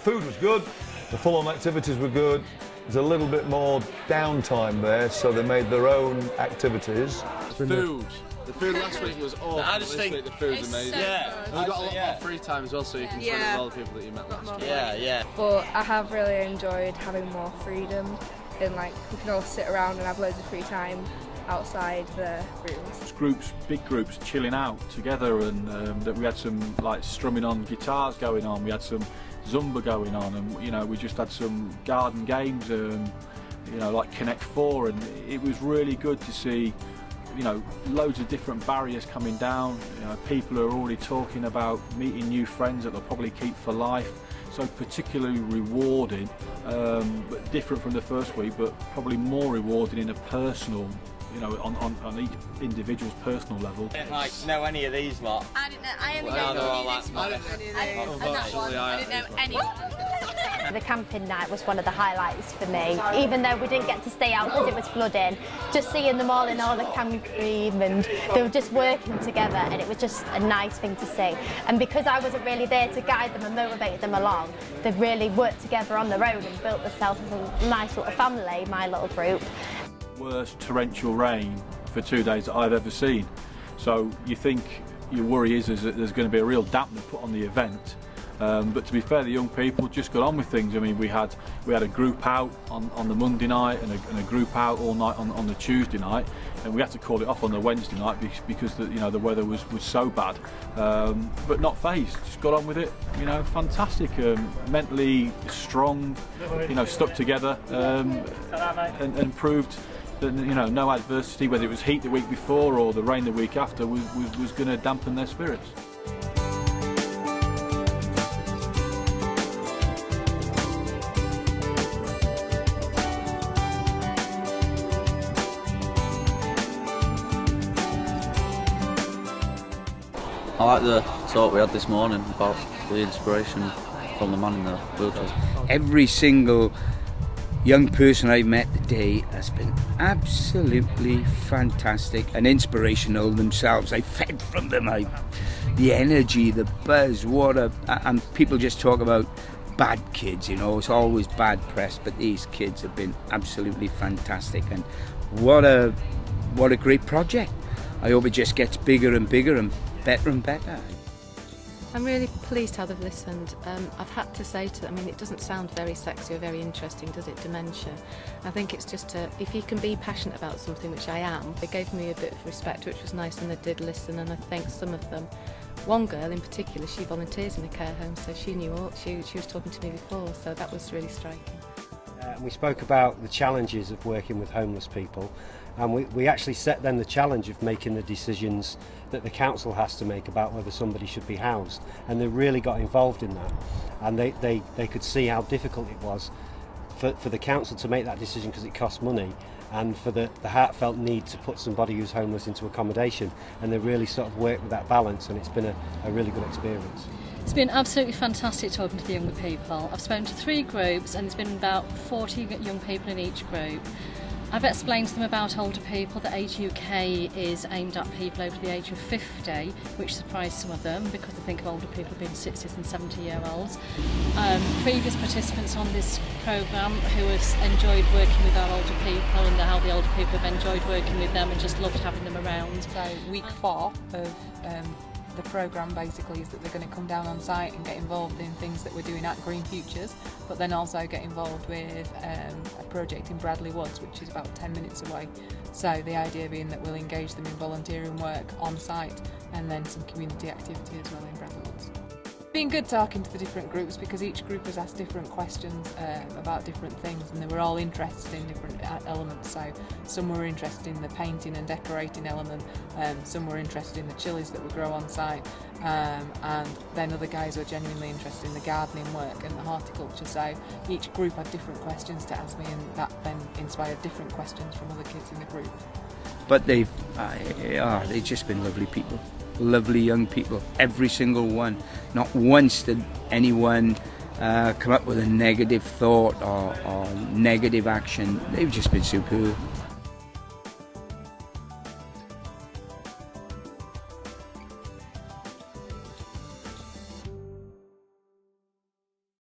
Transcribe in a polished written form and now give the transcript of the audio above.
food was good, the full-on activities were good. There's a little bit more downtime there, so they made their own activities. The food last week was awful. I just think the food's amazing. So and we've got a lot more free time as well, so you can spend with all the people that you met last week. Yeah. But I have really enjoyed having more freedom, and like we can all sit around and have loads of free time outside the rooms. Groups, big groups, chilling out together, and that we had some like strumming on guitars going on. We had some Zumba going on, and you know, we just had some garden games, you know, like Connect 4, and it was really good to see, you know, loads of different barriers coming down. You know, people are already talking about meeting new friends that they'll probably keep for life. So particularly rewarding, but different from the first week, but probably more rewarding in a personal, you know, on each individual's personal level. I didn't like know any of these lot. I didn't know. I only know this one. I didn't know anyone. The camping night was one of the highlights for me, even though we didn't get to stay out because it was flooding. Just seeing them all in all the camp cream, and they were just working together, and it was just a nice thing to see. And because I wasn't really there to guide them and motivate them along, they've really worked together on their own and built themselves as a nice little family, my little group. Worst torrential rain for 2 days that I've ever seen. So you think your worry is that there's going to be a real dampener put on the event. But to be fair, the young people just got on with things. I mean, we had a group out on the Monday night and a group out all night on the Tuesday night, and we had to call it off on the Wednesday night because the weather was so bad. But not phased, just got on with it. You know, fantastic, mentally strong. You know, stuck together and proved that, you know, no adversity, whether it was heat the week before or the rain the week after, was going to dampen their spirits. I like the talk we had this morning about the inspiration from the man in the wheelchair. Every single young person I've met today has been absolutely fantastic and inspirational themselves. I fed from them. The energy, the buzz, and people just talk about bad kids, you know, it's always bad press, but these kids have been absolutely fantastic, and what a great project. I hope it just gets bigger and bigger and better. I'm really pleased how they've listened. I've had to say to them, I mean, it doesn't sound very sexy or very interesting, does it, dementia? I think it's just if you can be passionate about something, which I am, they gave me a bit of respect, which was nice, and they did listen, and I think some of them, one girl in particular, she volunteers in a care home, so she knew all, she was talking to me before, so that was really striking. We spoke about the challenges of working with homeless people, and we actually set them the challenge of making the decisions that the council has to make about whether somebody should be housed, and they really got involved in that, and they could see how difficult it was for the council to make that decision because it cost money, and for the heartfelt need to put somebody who's homeless into accommodation, and they really sort of worked with that balance, and it's been a really good experience. It's been absolutely fantastic talking to the younger people. I've spoken to 3 groups, and there's been about 40 young people in each group. I've explained to them about older people that Age UK is aimed at people over the age of 50, which surprised some of them because they think of older people being 60s and 70-year-olds. Previous participants on this programme who have enjoyed working with our older people, and how the older people have enjoyed working with them and just loved having them around. So week 4 of the programme basically is that they're going to come down on site and get involved in things that we're doing at Green Futures, but then also get involved with a project in Bradley Woods, which is about 10 minutes away. So the idea being that we'll engage them in volunteering work on site, and then some community activity as well in Bradley Woods. It's been good talking to the different groups because each group has asked different questions about different things, and they were all interested in different elements. So some were interested in the painting and decorating element, some were interested in the chilies that we grow on site, and then other guys were genuinely interested in the gardening work and the horticulture. So each group had different questions to ask me, and that then inspired different questions from other kids in the group. But they've just been lovely people. Lovely young people, every single one. Not once did anyone come up with a negative thought or negative action. They've just been superb.